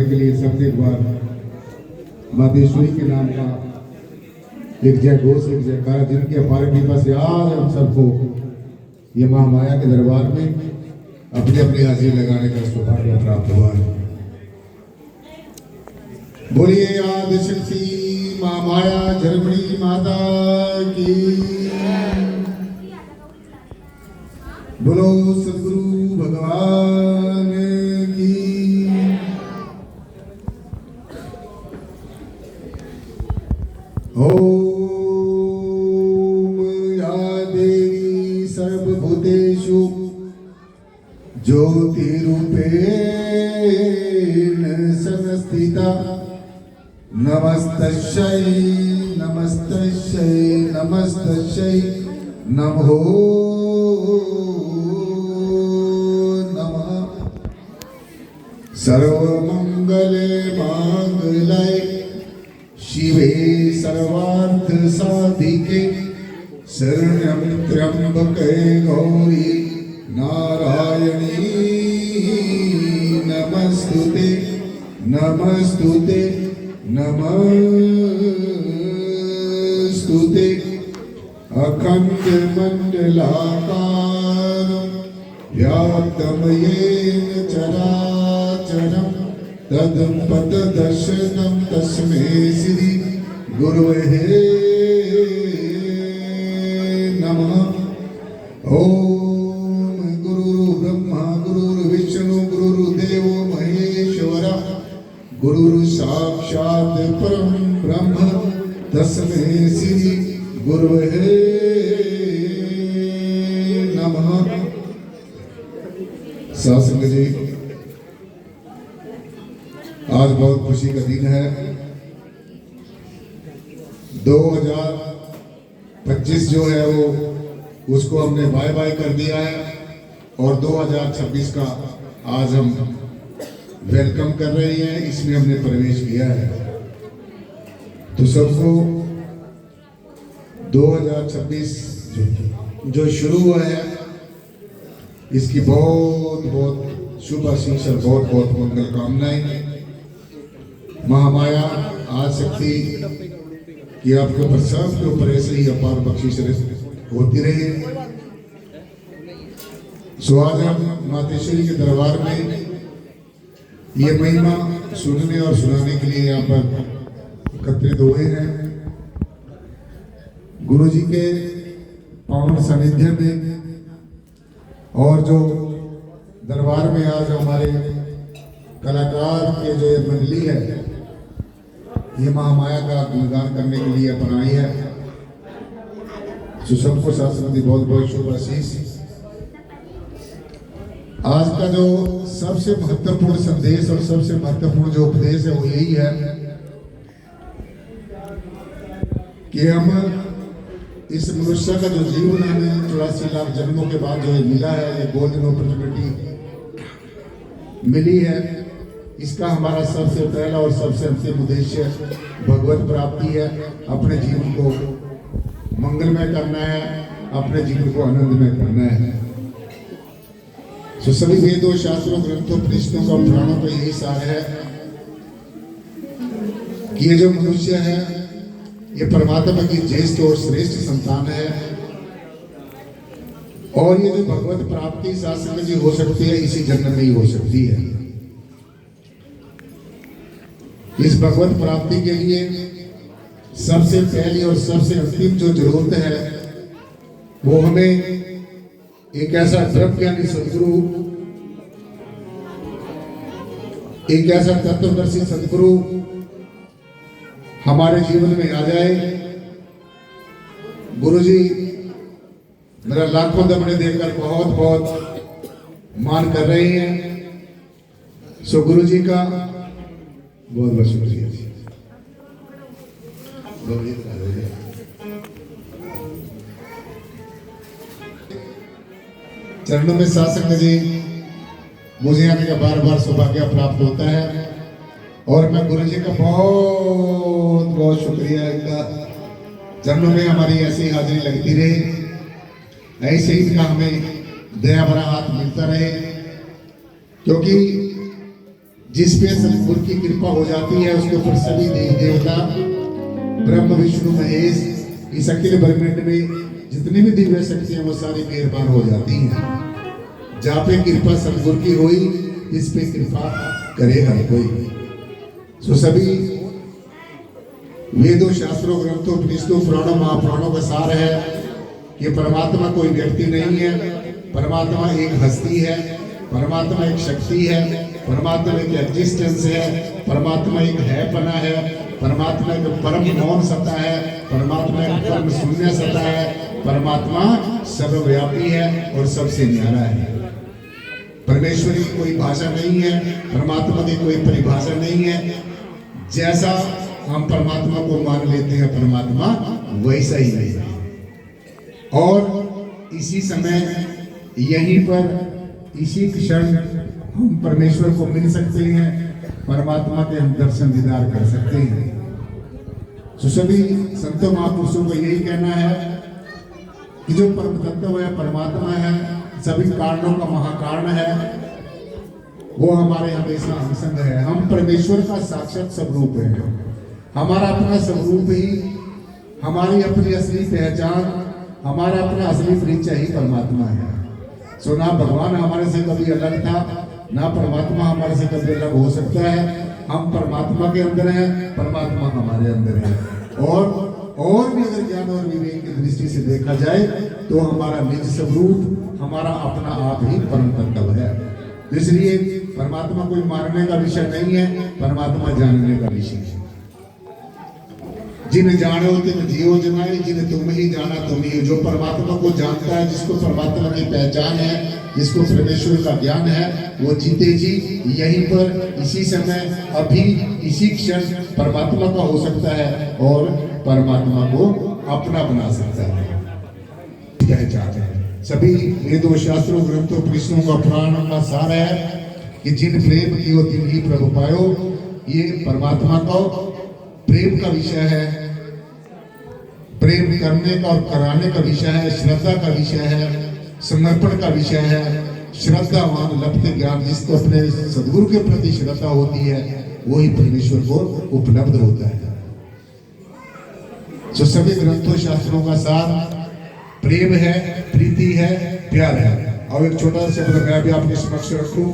के लिए सबने एक बार मातेश्वरी के नाम का एक जय घोष, एक जयकारा, जिनकी अपार कृपा से आज हम सबको ये महामाया के दरबार में अपनी अपनी हाजिरी लगाने का सौभाग्य प्राप्त हुआ है। बोलिए आदि शक्ति महामाया जर्मनी माता की, बोलो सद्गुरु भगवान की। ओम या देवी सर्वभूतेषु ज्योतिरूपेण संस्थिता, नमस्तस्यै नमस्तस्यै नमस्तस्यै नमो नमः। सर्वमंगले मांगल्ये शिवे सर्वार्थ साधिके, शरण्यं त्र्यंबके गौरी नारायणी नमस्तुते नमस्तुते नमस्तुते। अखंड मंडलाकारं व्याप्तं येन चराचरं तत्पददर्शनं तस्मै श्री गुरवे नमः। ओम गुरुर्ब्रह्मा गुरुर्विष्णु गुरुर्देवो महेश्वरा, गुरुर् साक्षात् परं ब्रह्म तस्मै श्री गुरवे नमः। सासंग जी, आज बहुत खुशी का दिन है। 2025 जो है वो उसको हमने बाय बाय कर दिया है और 2026 का आज हम वेलकम कर रहे हैं, इसमें हमने प्रवेश किया है। तो सबको 2026 जो शुरू हुआ है इसकी बहुत बहुत शुभ आशीष और बहुत बहुत मंगल कामनाएं। महामाया आशक्ति कि आपके ऊपर सबके ऊपर ऐसे ही अपार बख्शिश होती रहे। सो आज हम मातेश्वरी के दरबार में ये महिमा सुनने और सुनाने के लिए यहाँ पर एकत्रित हुए हैं। गुरु जी के पावन सानिध्य में और जो दरबार में आज हमारे कलाकार के जो ये मंडली है ये महामाया का गुणगान करने के लिए अपन आई है। तो सबको शास्त्र की बहुत बहुत शुभ आशीष। आज का जो सबसे महत्वपूर्ण संदेश और सबसे महत्वपूर्ण जो उपदेश है वो यही है कि हम इस मनुष्य का जो जीवन हमें 84 लाख जन्मों के बाद जो मिला है, ये गोल्डन अपॉर्चुनिटी मिली है, इसका हमारा सबसे पहला और सबसे अंतिम उद्देश्य भगवत प्राप्ति है। अपने जीवन को मंगलमय करना है, अपने जीवन को आनंदमय करना है। तो सभी वेदों शास्त्रों ग्रंथों उपनिषदों का पुराणों का यही सार है कि ये जो मनुष्य है ये परमात्मा की ज्येष्ठ और श्रेष्ठ संतान है और ये जो भगवत प्राप्ति शास्त्र जी हो सकती है इसी जन्म में ही हो सकती है। इस भगवत प्राप्ति के लिए सबसे पहली और सबसे अंतिम जो जरूरत है वो हमें एक ऐसा ब्रह्मज्ञानी सदगुरु, एक ऐसा तत्वदर्शी सदगुरु हमारे जीवन में आ जाए। गुरु जी मेरा लाखों दमड़े देकर बहुत बहुत मान कर रहे हैं। सो गुरु जी का बहुत बहुत शुक्रिया। चरणों में शासक जी मुझे आने का बार बार सौभाग्य प्राप्त होता है और मैं गुरु जी का बहुत बहुत शुक्रिया इनका। चरणों में हमारी ऐसी हाजिरी लगती रहे, ऐसे ही इनका हमें दया भरा हाथ मिलता रहे, क्योंकि जिस पे सतगुरु की कृपा हो जाती है उसके ऊपर सभी देवी देवता ब्रह्म विष्णु महेश इस अखिल ब्रह्मांड में जितनी भी दिव्य शक्तियां वो सारी मेहरबान हो जाती हैं। जहाँ पे कृपा सतगुरु की हुई इस पे कृपा करे हर कोई। सो सभी वेदों शास्त्रों ग्रंथों उपनिषदों पुराणों महापुराणों का सार है कि परमात्मा कोई व्यक्ति नहीं है, परमात्मा एक हस्ती है, परमात्मा एक शक्ति है, परमात्मा एक एग्जिस्टेंस है, परमात्मा एक है पना है, परमात्मा एक परम मौन सत्ता है, परमात्मा एक परम शून्य सत्ता है, परमात्मा सर्वव्यापी है और सबसे न्यारा है। परमेश्वर की कोई भाषा नहीं है, परमात्मा की कोई परिभाषा नहीं है। जैसा हम परमात्मा को मान लेते हैं परमात्मा वैसा ही है। और इसी समय यहीं पर इसी क्षण हम परमेश्वर को मिल सकते हैं, परमात्मा के हम दर्शन दीदार कर सकते हैं। तो सभी संतों महापुरुषों को यही कहना है कि जो परम तत्व है परमात्मा है, सभी कारणों का महाकारण है, वो हमारे हमेशा अंग है। हम परमेश्वर का साक्षात स्वरूप है। हमारा अपना स्वरूप ही हमारी अपनी असली पहचान, हमारा अपना असली परिचय ही परमात्मा है। सो ना भगवान हमारे से कभी अलग था, ना परमात्मा हमारे से कभी अलग हो सकता है। हम परमात्मा के अंदर हैं, परमात्मा हमारे अंदर है। और भी अगर ज्ञान और विवेक की दृष्टि से देखा जाए तो हमारा निज स्वरूप, हमारा अपना आप ही परम तत्व है। इसलिए परमात्मा कोई मानने का विषय नहीं है, परमात्मा जानने का विषय है। जिन्हें जानो तिन जियो जनाए, जिन्हें तुम ही जाना तुम ही। जो परमात्मा को जानता है, जिसको परमात्मा की पहचान है, जिसको परमेश्वर का ज्ञान है, वो जीते जी यहीं पर इसी समय अभी इसी क्षण परमात्मा का हो सकता है और परमात्मा को अपना बना सकता है। पहचान है सभी वेदों शास्त्रों ग्रंथों कृष्णों का पुराणों का सार है कि जिन प्रेम कियो तिन ही प्रभु पायो। ये परमात्मा का प्रेम का विषय है, प्रेम करने का और कराने का विषय है, श्रद्धा का विषय है, समर्पण का विषय है। श्रद्धावान लभते ज्ञान, जिसको अपने सदगुरु के प्रति श्रद्धा होती है वही परमेश्वर को उपलब्ध होता है। जो सभी ग्रंथों शास्त्रों का सार प्रेम है, प्रीति है, प्यार है। और एक छोटा सा शब्द मैं भी आपके समक्ष रखूं